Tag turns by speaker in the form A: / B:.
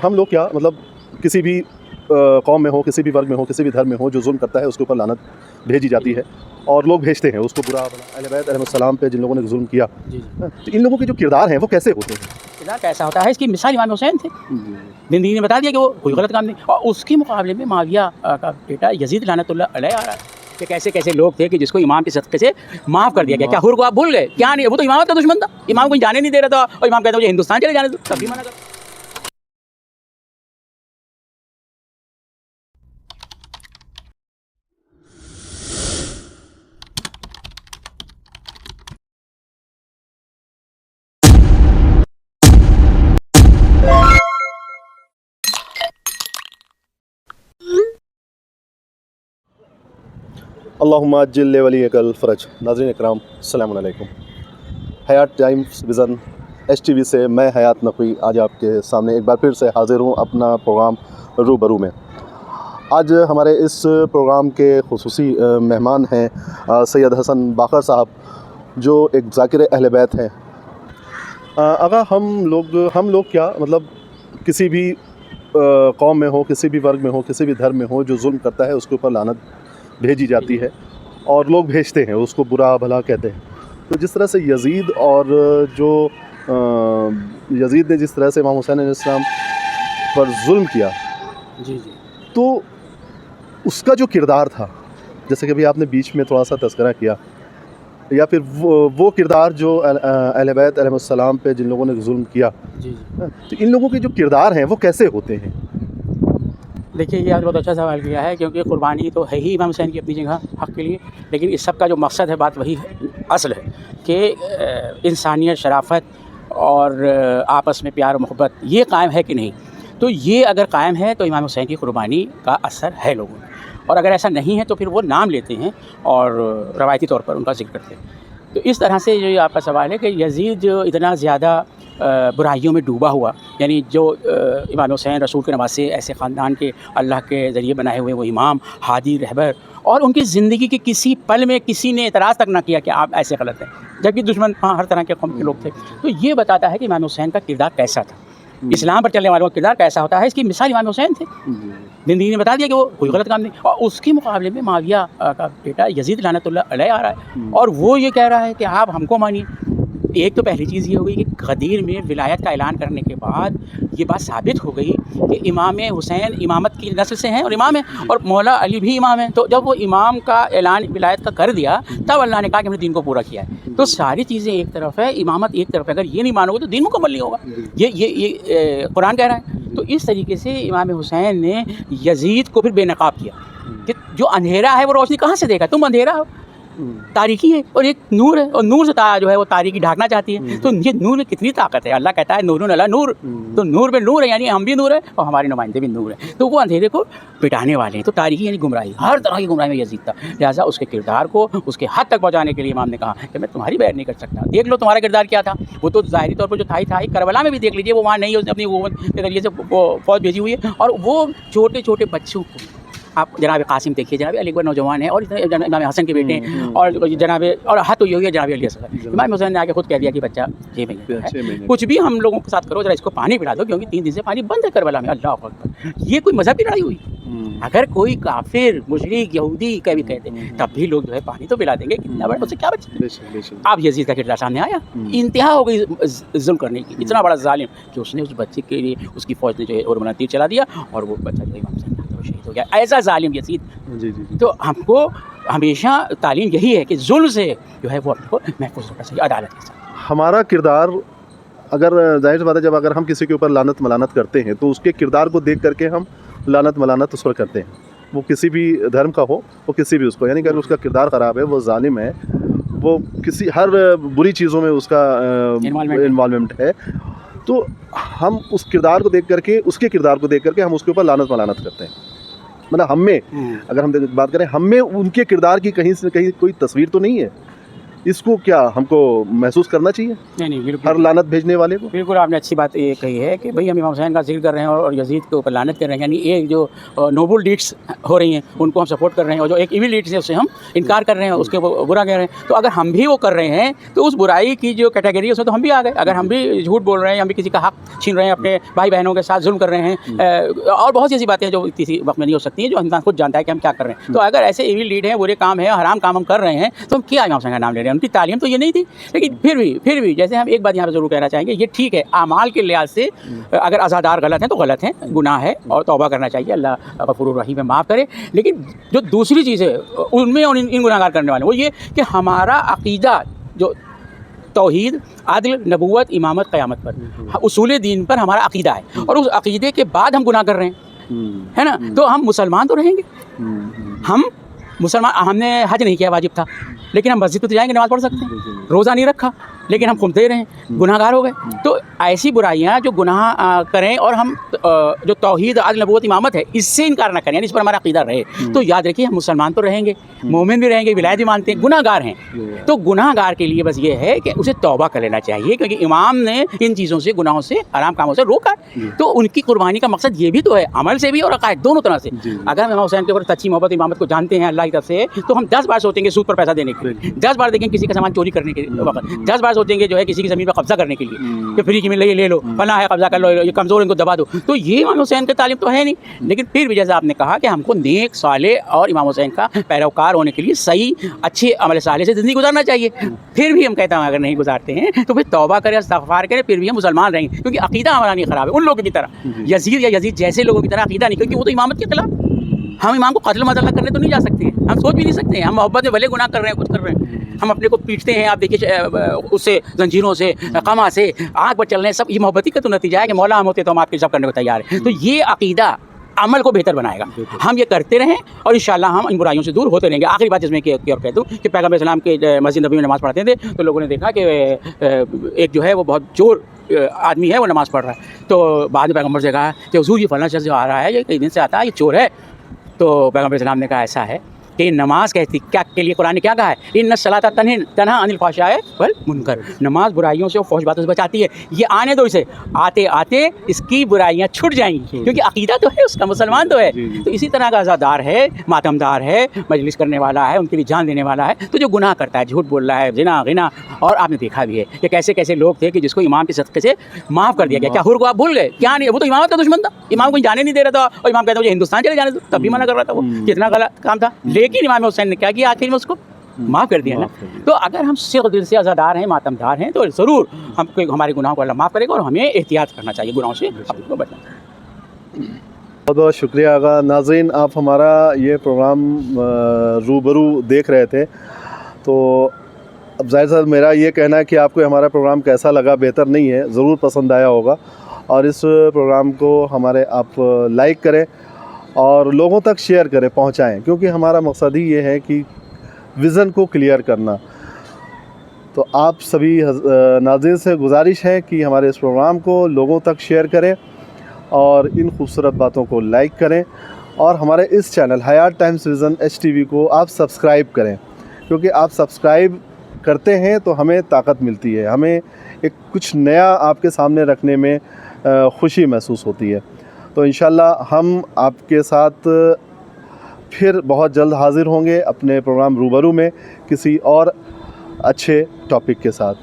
A: ہم لوگ کیا مطلب کسی بھی قوم میں ہو، کسی بھی ورگ میں ہو، کسی بھی دھرم میں ہو، جو ظلم کرتا ہے اس کے اوپر لعنت بھیجی جاتی ہے اور لوگ بھیجتے ہیں اس کو برا بھلا۔ اہل بیت علیہ السلام پہ جن لوگوں نے ظلم کیا، تو ان لوگوں کے جو کردار ہیں وہ کیسے ہوتے ہیں؟
B: کردار کیسا ہوتا ہے؟ اس کی مثال امام حسین تھے۔ زندگی نے بتا دیا کہ وہ کوئی غلط کام نہیں، اور اس کے مقابلے میں معاویہ کا بیٹا یزید لعنت اللہ علیہ آ رہا ہے کہ کیسے کیسے لوگ تھے کہ جس کو امام کے صدقے سے معاف کر دیا گیا۔ کیا حر کو آپ بھول گئے؟ کیا نہیں، وہ تو امامت کا دشمن تھا، امام کو جانے نہیں دے رہا تھا، اور امام کہتا مجھے ہندوستان چلے جانے دو، تب بھی منع کر۔
A: اللہم عجل ولیک الفرج۔ ناظرین اکرام السلام علیکم۔ حیات ٹائمز ویژن HTV سے میں حیات نقوی آج آپ کے سامنے ایک بار پھر سے حاضر ہوں اپنا پروگرام روبرو میں۔ آج ہمارے اس پروگرام کے خصوصی مہمان ہیں سید حسن باقر صاحب، جو ایک ذاکر اہل بیت ہیں۔ آقا، ہم لوگ کیا مطلب کسی بھی قوم میں ہو، کسی بھی ورگ میں ہو، کسی بھی دھرم میں ہو، جو ظلم کرتا ہے اس کے اوپر لعنت بھیجی جاتی ہے اور لوگ بھیجتے ہیں اس کو برا بھلا کہتے ہیں۔ تو جس طرح سے یزید نے جس طرح سے امام حسین علیہ السلام پر ظلم کیا، تو اس کا جو کردار تھا، جیسے کہ ابھی آپ نے بیچ میں تھوڑا سا تذکرہ کیا، یا پھر وہ کردار جو اہل بیت علیہ السلام پہ جن لوگوں نے ظلم کیا، تو ان لوگوں کے جو کردار ہیں وہ کیسے ہوتے ہیں؟
B: دیکھیے، یہ بہت اچھا سوال کیا ہے، کیونکہ قربانی تو ہے ہی امام حسین کی اپنی جگہ حق کے لیے، لیکن اس سب کا جو مقصد ہے، بات وہی اصل ہے کہ انسانیت، شرافت اور آپس میں پیار و محبت یہ قائم ہے کہ نہیں۔ تو یہ اگر قائم ہے تو امام حسین کی قربانی کا اثر ہے لوگوں میں، اور اگر ایسا نہیں ہے تو پھر وہ نام لیتے ہیں اور روایتی طور پر ان کا ذکر کرتے ہیں۔ تو اس طرح سے جو آپ کا سوال ہے کہ یزید جو اتنا زیادہ برائیوں میں ڈوبا ہوا، یعنی جو امام حسین رسول کے نواسے، ایسے خاندان کے اللہ کے ذریعے بنائے ہوئے وہ امام، ہادی، رہبر، اور ان کی زندگی کے کسی پل میں کسی نے اعتراض تک نہ کیا کہ آپ ایسے غلط ہیں، جبکہ دشمن ہر طرح کے قوم کے لوگ تھے۔ تو یہ بتاتا ہے کہ امام حسین کا کردار کیسا تھا، اسلام پر چلنے والوں کا کردار کیسا ہوتا ہے۔ اس کی مثال امام حسین تھے۔ زندگی نے بتا دیا کہ وہ کوئی غلط کام نہیں، اور اس کے مقابلے میں معاویہ کا بیٹا یزید لعنت اللہ علیہ آ رہا ہے، اور وہ یہ کہہ رہا ہے کہ آپ ہم کو مانیے۔ ایک تو پہلی چیز یہ ہو گئی کہ غدیر میں ولایت کا اعلان کرنے کے بعد یہ بات ثابت ہو گئی کہ امام حسین امامت کی نسل سے ہیں اور امام ہیں، اور مولا علی بھی امام ہیں۔ تو جب وہ امام کا اعلان ولایت کا کر دیا، تب اللہ نے کہا کہ ہم نے دین کو پورا کیا ہے۔ تو ساری چیزیں ایک طرف ہے، امامت ایک طرف ہے، اگر یہ نہیں مانو گے تو دین مکمل نہیں ہوگا، یہ قرآن کہہ رہا ہے۔ تو اس طریقے سے امام حسین نے یزید کو پھر بے نقاب کیا کہ جو اندھیرا ہے وہ روشنی کہاں سے دے گا، تم اندھیرا ہو، تاریکی ہے، اور ایک نور ہے، اور نور سے جو ہے وہ تاریکی ڈھانکنا چاہتی ہے۔ تو یہ نور میں کتنی طاقت ہے، اللہ کہتا ہے نور علی نور، تو نور پہ نور ہے، یعنی ہم بھی نور ہیں اور ہمارے نمائندے بھی نور ہیں۔ تو وہ اندھیرے کو مٹانے والے ہیں۔ تو تاریکی یعنی گمراہی، ہر طرح کی گمراہی میں یزید تھا، لہٰذا اس کے کردار کو اس کے حد تک پہنچانے کے لیے امام نے کہا کہ میں تمہاری بیعت نہیں کر سکتا، دیکھ لو تمہارا کردار کیا تھا۔ وہ تو ظاہری طور پر جو تھا ہی، کربلا میں بھی دیکھ لیجیے، وہ وہاں نہیں ہے، اس نے اپنی حکومت کے ذریعے سے فوج بھیجی ہوئی ہے، اور وہ چھوٹے چھوٹے بچوں کو، آپ جناب قاسم دیکھیے، جناب علی اکبر نوجوان ہیں، اور امام حسن کے بیٹے ہیں، اور جناب، اور حد تو یہ ہوئی ہے جناب علی اصغر۔ امام حسین نے آ کے خود کہہ دیا کہ بچہ 6 مہینے ہے، کچھ بھی ہم لوگوں کے ساتھ کرو، ذرا اس کو پانی پلا دو، کیونکہ 3 دن سے پانی بند ہے کربلا میں۔ اللہ اکبر، یہ کوئی مذہبی لڑائی ہوئی؟ اگر کوئی کافر، مشرک، یہودی کا بھی کہتے ہیں، تب بھی لوگ جو ہے پانی تو پلا دیں گے، کتنا بڑا، اس سے کیا بچے؟ اب یزید کا کردار سامنے آیا، انتہا ہو گئی ظلم کرنے کی، اتنا بڑا ظالم کہ اس نے اس بچے کے لیے اس کی فوج نے جو ہے اور تیر چلا دیا، اور وہ بچہ جو امام حسین شہید ہو گیا۔ ایسا ظالم یزید۔ تو ہم کو ہمیشہ تعلیم یہی ہے کہ ظلم سے جو ہے وہ اپنے کو محفوظ رکھنا چاہیے، عدالت کے ساتھ۔
A: ہمارا کردار، اگر ظاہر سی بات ہے، جب اگر ہم کسی کے اوپر لعنت ملانت کرتے ہیں تو اس کے کردار کو دیکھ کر کے ہم لعنت ملانت اس پر کرتے ہیں، وہ کسی بھی دھرم کا ہو، وہ کسی بھی اس کو، یعنی کہ اگر اس کا کردار خراب ہے، وہ ظالم ہے، وہ کسی ہر بری چیزوں میں اس کا انوالومنٹ ہے، تو ہم اس کردار کو دیکھ کر کے، اس کے کردار کو دیکھ کر کے ہم اس کے اوپر لعنت ملانت کرتے ہیں۔ مطلب ہم میں اگر ہم بات کریں، ہم میں ان کے کردار کی کہیں سے کہیں کوئی تصویر تو نہیں ہے، اس کو کیا ہم کو محسوس کرنا چاہیے
B: نہیں
A: ہر
B: بالکل
A: لعنت بھیجنے والے کو؟
B: بالکل آپ نے اچھی بات یہ کہی ہے کہ بھئی ہم امام حسین کا ذکر کر رہے ہیں اور یزید کے اوپر لعنت کر رہے ہیں، یعنی ایک جو نوبل ڈیڈس ہو رہی ہیں ان کو ہم سپورٹ کر رہے ہیں، اور جو ایک ایول ڈیڈس ہے اس سے ہم انکار کر رہے ہیں، اس کے برا کہہ رہے ہیں. تو اگر ہم بھی وہ کر رہے ہیں تو اس برائی کی جو کیٹیگری ہے اس میں تو ہم بھی آ گئے. اگر ہم بھی جھوٹ بول رہے ہیں، ہم بھی کسی کا حق چھین رہے ہیں، اپنے بھائی بہنوں کے ساتھ ظلم کر رہے ہیں، اور بہت سی ایسی باتیں ہیں جو کسی وقت میں نہیں ہو سکتی ہیں، جو انسان خود جانتا ہے کہ ہم کیا کر رہے ہیں. تو اگر ایسے ایول ڈیڈ ہیں، برے کام ہیں، حرام کام ہم کر رہے ہیں، تو ہم کیا امام حسین کا نام لے رہے ہیں؟ ان کی تعلیم تو یہ نہیں تھی. لیکن پھر بھی جیسے ہم ایک بات یہاں پہ ضرور کہنا چاہیں گے، یہ ٹھیک ہے اعمال کے لحاظ سے اگر عزادار غلط ہیں تو غلط ہیں، گناہ ہے اور توبہ کرنا چاہیے، اللہ غفور الرحیم ہے، معاف کرے. لیکن جو دوسری چیز ہے ان میں اور ان گناہ گار کرنے والے وہ یہ کہ ہمارا عقیدہ جو توحید، عدل، نبوت، امامت، قیامت پر، اصول دین پر ہمارا عقیدہ ہے، اور اس عقیدے کے بعد ہم گناہ کر رہے ہیں، ہے نا. تو ہم مسلمان تو رہیں گے، ہم مسلمان، ہم نے حج نہیں کیا، واجب تھا، لیکن ہم مسجد پہ تو جائیں گے، نماز پڑھ سکتے ہیں، روزہ نہیں رکھا لیکن ہم خمتے رہے، گناہ گار ہو گئے. تو ایسی برائیاں جو گناہ کریں اور ہم جو توحید، عدل، نبوت، امامت ہے اس سے انکار نہ کریں، یعنی اس پر ہمارا عقیدہ رہے، تو یاد رکھیے ہم مسلمان تو رہیں گے، مومن بھی رہیں گے، ولایت بھی مانتے ہیں، گناہ گار ہیں. تو گناہ گار کے لیے بس یہ ہے کہ اسے توبہ کر لینا چاہیے، کیونکہ امام نے ان چیزوں سے، گناہوں سے، حرام کاموں سے روکا. تو ان کی قربانی کا مقصد یہ بھی تو ہے، عمل سے بھی اور عقائد دونوں طرح سے. اگر ہم امام حسین کے اوپر سچی محبت امامت کو جانتے ہیں اللہ کی طرف سے، تو ہم 10 بار سوچیں گے سود پر پیسہ دینے کے لیے، 10 بار دیکھیں کسی کا سامان چوری کرنے کے وقت، 10 بار سوچیں گے جو ہے کسی کی زمین پر قبضہ کرنے کے لیے کہ فری کی مل رہی ہے لے لو، فلاں ہے قبضہ کر لو، یہ کمزور ان کو دبا دو. تو یہ امام حسین کی تعلیم تو ہے نہیں. لیکن پھر بھی جیسا آپ نے کہا کہ ہم کو نیک، صالح اور امام حسین کا پیروکار ہونے کے لیے صحیح اچھے عمل صالح سے زندگی گزارنا چاہیے. پھر بھی ہم کہتے ہیں اگر نہیں گزارتے ہیں تو پھر توبہ کریں، استغفار کریں، پھر بھی ہم مسلمان رہیں گے، کیونکہ عقیدہ ہمارا نہیں خراب ہے ان لوگوں کی طرح، یزید یا یزید جیسے لوگوں کی طرح عقیدہ نہیں، کیونکہ وہ تو امامت کے خلاف. ہم امام کو قتل مذلت کرنے تو نہیں جا سکتے ہیں، ہم سوچ بھی نہیں سکتے ہیں، ہم محبت میں بھلے گناہ کر رہے ہیں، کچھ کر رہے ہیں، ہم اپنے کو پیٹتے ہیں، آپ دیکھیے اس سے زنجیروں سے، قما سے، آگ پر چل رہے ہیں، سب یہ محبتی کا تو نتیجہ ہے کہ مولا ہم ہوتے تو ہم آپ کے سب کرنے کو تیار ہیں. تو یہ عقیدہ عمل کو بہتر بنائے گا. ہم یہ کرتے رہیں اور انشاءاللہ ہم ان برائیوں سے دور ہوتے رہیں گے. آخری بات جس میں کہ اور کہہ دوں کہ پیغمبر اسلام کے مسجد نبوی میں نماز پڑھتے تھے تو لوگوں نے دیکھا کہ ایک جو ہے وہ بہت چور آدمی ہے، وہ نماز پڑھ رہا ہے. تو بعد میں پیغمبر سے کہا کہ حضور یہ فلاں شخص جو آ رہا ہے، یہ کئی دن سے آتا ہے، یہ چور ہے. تو پیغمبر اسلام نے کہا ایسا ہے کہ نماز کہتی کیا کے لیے قرآن نے کیا کہا ہے، ان الصلاۃ تنہی عن الفحشاء والمنکر، نماز برائیوں سے اور فحش باتوں سے بچاتی ہے. یہ آنے دو اسے، آتے آتے اس کی برائیاں چھٹ جائیں گی، کیونکہ عقیدہ تو ہے اس کا، مسلمان تو ہے. تو اسی طرح کا عزادار ہے، ماتمدار ہے، مجلس کرنے والا ہے، ان کے لیے جان دینے والا ہے. تو جو گناہ کرتا ہے، جھوٹ بول رہا ہے، زنا، غنا، اور آپ نے دیکھا بھی ہے کہ کیسے کیسے لوگ تھے کہ جس کو امام کے صدقے سے معاف کر دیا گیا. کیا حور کو آپ بھول گئے؟ کیا نہیں، وہ تو امامت کا دشمن تھا، امام کو جانے نہیں دے رہا تھا، اور امام کہتا مجھے ہندوستان چلے جانے دو، تب بھی منع کر رہا تھا. وہ کتنا غلط کام تھا. لیکن امام حسین نے کیا کیا، آخر میں اس کو معاف کر دیا نا. تو اگر ہم صدق دل سے عزادار ہیں، ماتمدار ہیں، تو ضرور ہم کو ہمارے گناہوں کو اللہ معاف کرے گا، اور ہمیں احتیاط کرنا چاہیے گناہوں سے اپنے کو بچنا.
A: بہت بہت شکریہ آقا. ناظرین، آپ ہمارا یہ پروگرام روبرو دیکھ رہے تھے، تو اب ظاہر صاحب میرا یہ کہنا ہے کہ آپ کو ہمارا پروگرام کیسا لگا بہتر نہیں ہے، ضرور پسند آیا ہوگا. اور اس پروگرام کو ہمارے آپ لائک کریں اور لوگوں تک شیئر کریں، پہنچائیں، کیونکہ ہمارا مقصد ہی یہ ہے کہ ویژن کو کلیئر کرنا. تو آپ سبھی ناظرین سے گزارش ہے کہ ہمارے اس پروگرام کو لوگوں تک شیئر کریں اور ان خوبصورت باتوں کو لائک کریں، اور ہمارے اس چینل حیات ٹائمز ویژن HTV کو آپ سبسکرائب کریں، کیونکہ آپ سبسکرائب کرتے ہیں تو ہمیں طاقت ملتی ہے، ہمیں ایک کچھ نیا آپ کے سامنے رکھنے میں خوشی محسوس ہوتی ہے. تو انشاءاللہ ہم آپ کے ساتھ پھر بہت جلد حاضر ہوں گے اپنے پروگرام روبرو میں کسی اور اچھے ٹاپک کے ساتھ.